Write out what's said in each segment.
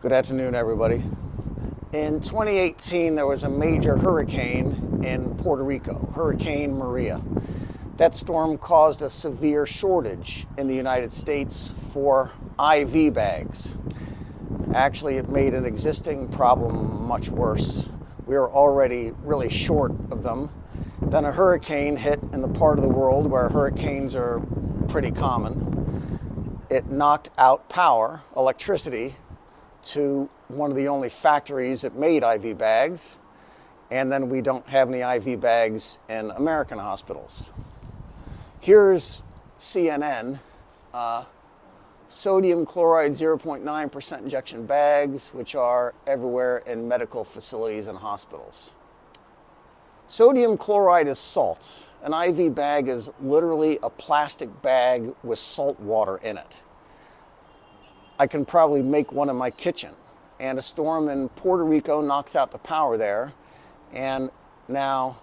Good afternoon, everybody. In 2018, there was a major hurricane in Puerto Rico, Hurricane Maria. That storm caused a severe shortage in the United States for IV bags. Actually, it made an existing problem much worse. We were already really short of them. Then a hurricane hit in the part of the world where hurricanes are pretty common. It knocked out power, electricity, to one of the only factories that made IV bags, and then we don't have any IV bags in American hospitals. Here's CNN, sodium chloride 0.9% injection bags, which are everywhere in medical facilities and hospitals. Sodium chloride is salt. An IV bag is literally a plastic bag with salt water in it. I can probably make one in my kitchen. And a storm in Puerto Rico knocks out the power there. And now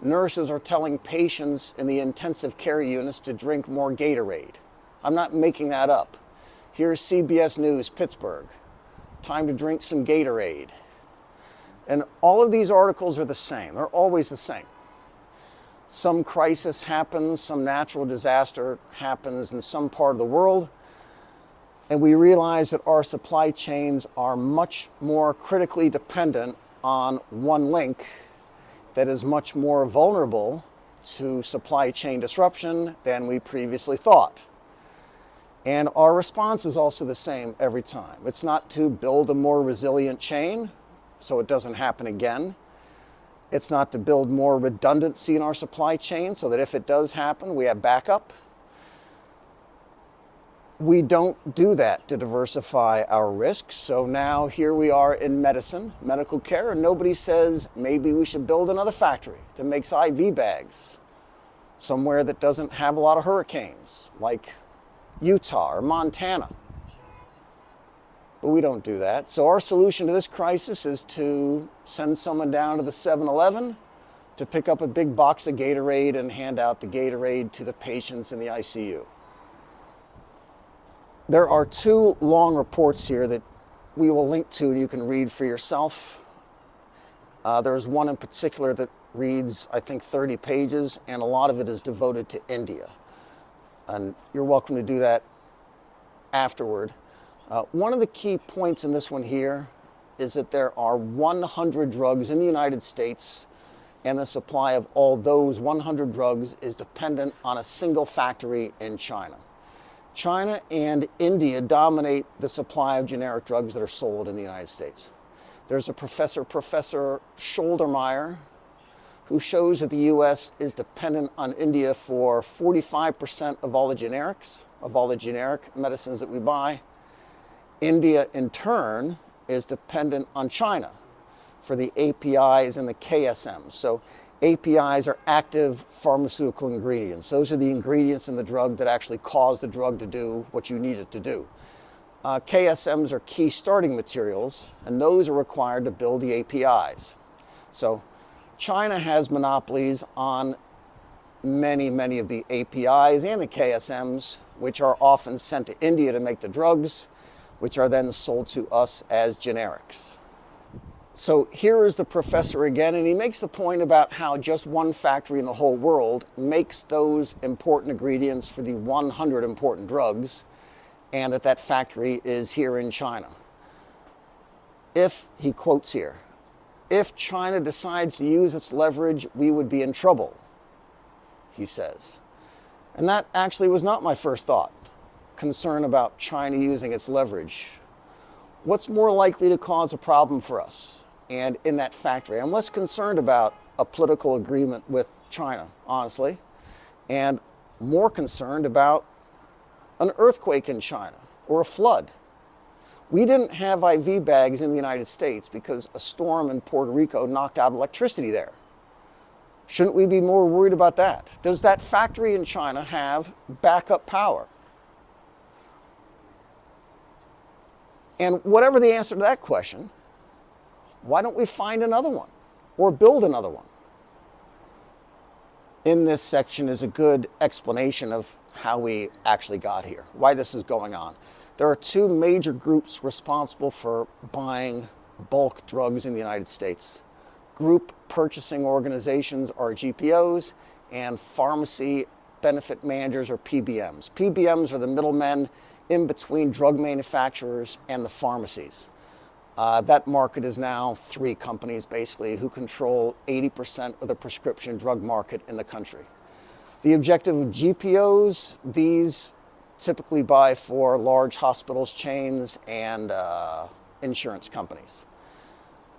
nurses are telling patients in the intensive care units to drink more Gatorade. I'm not making that up. Here's CBS News, Pittsburgh. Time to drink some Gatorade. And all of these articles are the same. They're always the same. Some crisis happens, some natural disaster happens in some part of the world, and we realize that our supply chains are much more critically dependent on one link that is much more vulnerable to supply chain disruption than we previously thought. And our response is also the same every time. It's not to build a more resilient chain so it doesn't happen again. It's not to build more redundancy in our supply chain so that if it does happen, we have backup. We don't do that to diversify our risks. So now here we are in medicine, medical care, and nobody says maybe we should build another factory that makes IV bags somewhere that doesn't have a lot of hurricanes, like Utah or Montana. But we don't do that. So our solution to this crisis is to send someone down to the 7-Eleven to pick up a big box of Gatorade and hand out the Gatorade to the patients in the ICU. There are two long reports here that we will link to and you can read for yourself. There's one in particular that reads, I think, 30 pages, and a lot of it is devoted to India. And you're welcome to do that afterward. One of the key points in this one here is that there are 100 drugs in the United States, and the supply of all those 100 drugs is dependent on a single factory in China. China and India dominate the supply of generic drugs that are sold in the United States. There's a Professor Scholdermeyer, who shows that the U.S. is dependent on India for 45% of all the generics, of all the generic medicines that we buy. India, in turn, is dependent on China for the APIs and the KSMs. So APIs are active pharmaceutical ingredients. Those are the ingredients in the drug that actually cause the drug to do what you need it to do. KSMs are key starting materials, and those are required to build the APIs. So China has monopolies on many of the APIs and the KSMs, which are often sent to India to make the drugs, which are then sold to us as generics. So here is the professor again, and he makes the point about how just one factory in the whole world makes those important ingredients for the 100 important drugs, and that factory is here in China. He quotes here, if China decides to use its leverage, we would be in trouble, he says. And that actually was not my first thought, concern about China using its leverage. What's more likely to cause a problem for us and in that factory? I'm less concerned about a political agreement with China, honestly, and more concerned about an earthquake in China or a flood. We didn't have IV bags in the United States because a storm in Puerto Rico knocked out electricity there. Shouldn't we be more worried about that? Does that factory in China have backup power? And whatever the answer to that question, why don't we find another one or build another one? In this section is a good explanation of how we actually got here, why this is going on. There are two major groups responsible for buying bulk drugs in the United States. Group purchasing organizations are GPOs, and pharmacy benefit managers or PBMs. PBMs are the middlemen in between drug manufacturers and the pharmacies. That market is now three companies basically who control 80% of the prescription drug market in the country. The objective of GPOs, these typically buy for large hospitals, chains, and insurance companies.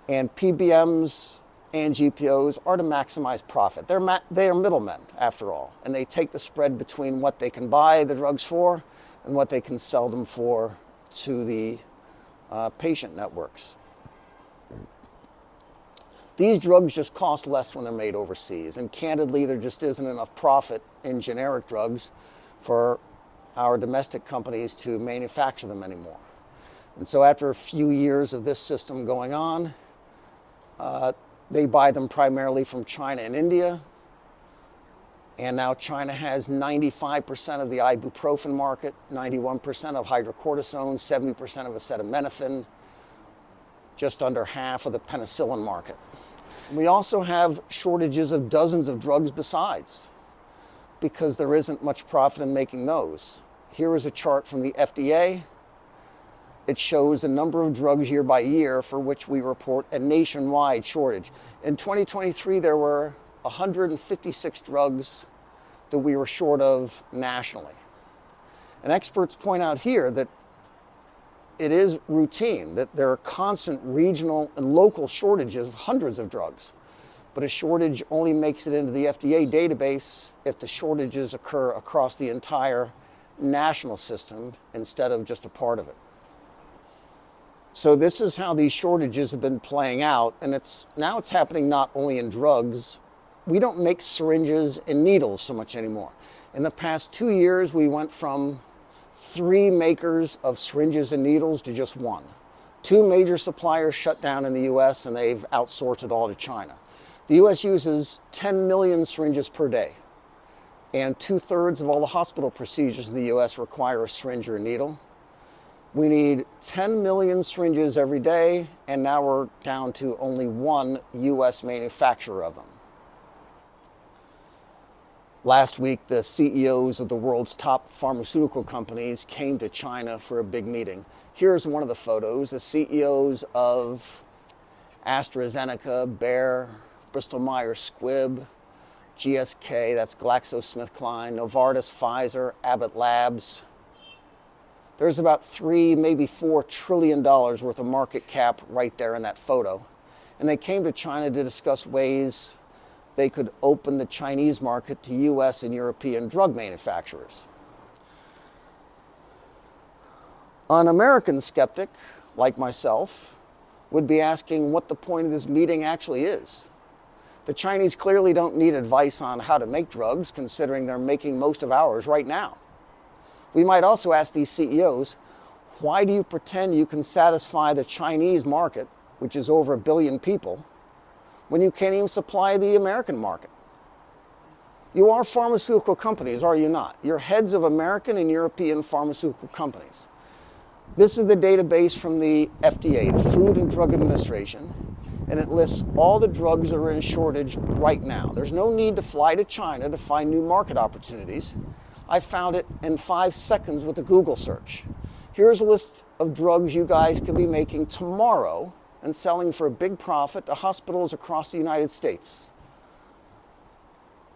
And PBMs and GPOs are to maximize profit. They are middlemen, after all, and they take the spread between what they can buy the drugs for and what they can sell them for to the patient networks. These drugs just cost less when they're made overseas, and candidly, there just isn't enough profit in generic drugs for our domestic companies to manufacture them anymore. And so after a few years of this system going on, they buy them primarily from China and India. And now China has 95% of the ibuprofen market, 91% of hydrocortisone, 70% of acetaminophen, just under half of the penicillin market. We also have shortages of dozens of drugs besides, because there isn't much profit in making those. Here is a chart from the FDA. It shows the number of drugs year by year for which we report a nationwide shortage. In 2023, there were 156 drugs that we were short of nationally. And experts point out here that it is routine, that there are constant regional and local shortages of hundreds of drugs. But a shortage only makes it into the FDA database if the shortages occur across the entire national system instead of just a part of it. So this is how these shortages have been playing out, and now it's happening not only in drugs. We don't make syringes and needles so much anymore. In the past 2 years, we went from 3 makers of syringes and needles to just 1. 2 major suppliers shut down in the US, and they've outsourced it all to China. The US uses 10 million syringes per day, and 2/3 of all the hospital procedures in the US require a syringe or a needle. We need 10 million syringes every day, and now we're down to only 1 US manufacturer of them. Last week, the CEOs of the world's top pharmaceutical companies came to China for a big meeting. Here's one of the photos. The CEOs of AstraZeneca, Bayer, Bristol Myers Squibb, GSK, that's GlaxoSmithKline, Novartis, Pfizer, Abbott Labs. There's about $3, maybe $4 trillion worth of market cap right there in that photo. And they came to China to discuss ways they could open the Chinese market to US and European drug manufacturers. An American skeptic, like myself, would be asking what the point of this meeting actually is. The Chinese clearly don't need advice on how to make drugs, considering they're making most of ours right now. We might also ask these CEOs, why do you pretend you can satisfy the Chinese market, which is over 1 billion people, when you can't even supply the American market? You are pharmaceutical companies, are you not? You're heads of American and European pharmaceutical companies. This is the database from the FDA, the Food and Drug Administration, and it lists all the drugs that are in shortage right now. There's no need to fly to China to find new market opportunities. I found it in 5 seconds with a Google search. Here's a list of drugs you guys can be making tomorrow and selling for a big profit to hospitals across the United States.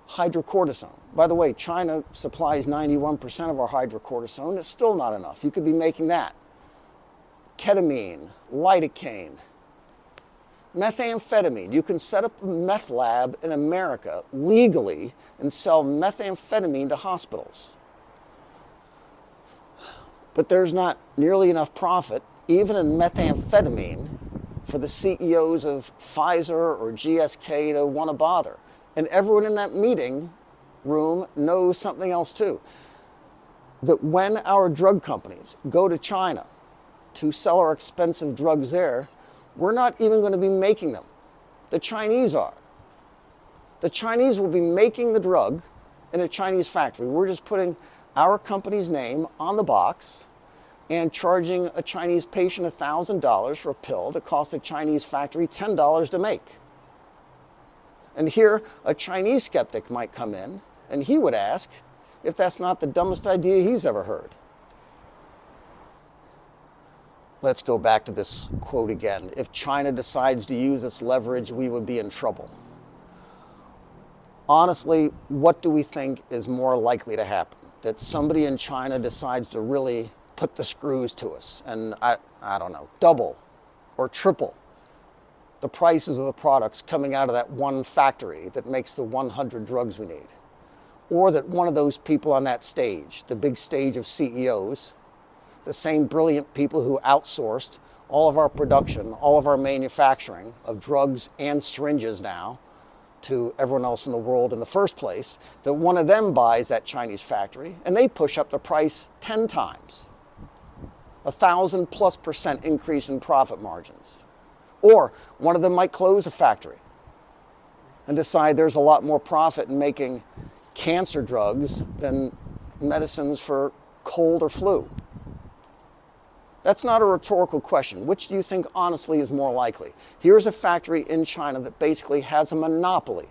Hydrocortisone. By the way, China supplies 91% of our hydrocortisone. It's still not enough. You could be making that. Ketamine, lidocaine, methamphetamine. You can set up a meth lab in America legally and sell methamphetamine to hospitals. But there's not nearly enough profit, even in methamphetamine, for the CEOs of Pfizer or GSK to want to bother. And everyone in that meeting room knows something else too. That when our drug companies go to China to sell our expensive drugs there, we're not even going to be making them. The Chinese are. The Chinese will be making the drug in a Chinese factory. We're just putting our company's name on the box. and charging a Chinese patient $1,000 for a pill that cost a Chinese factory $10 to make. And here, a Chinese skeptic might come in, and he would ask if that's not the dumbest idea he's ever heard. Let's go back to this quote again. If China decides to use its leverage, we would be in trouble. Honestly, what do we think is more likely to happen? That somebody in China decides to really put the screws to us and, I don't know, double or triple the prices of the products coming out of that one factory that makes the 100 drugs we need? Or that one of those people on that stage, the big stage of CEOs, the same brilliant people who outsourced all of our production, all of our manufacturing of drugs and syringes now to everyone else in the world in the first place, that one of them buys that Chinese factory and they push up the price 10 times. 1,000+% increase in profit margins. Or one of them might close a factory and decide there's a lot more profit in making cancer drugs than medicines for cold or flu. That's not a rhetorical question. Which do you think honestly is more likely? Here's a factory in China that basically has a monopoly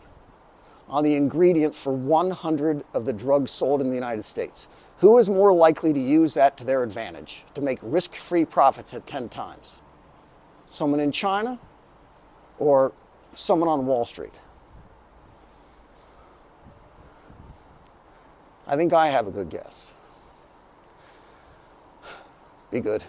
on the ingredients for 100 of the drugs sold in the United States. Who is more likely to use that to their advantage, to make risk-free profits at 10 times? Someone in China or someone on Wall Street? I think I have a good guess. Be good.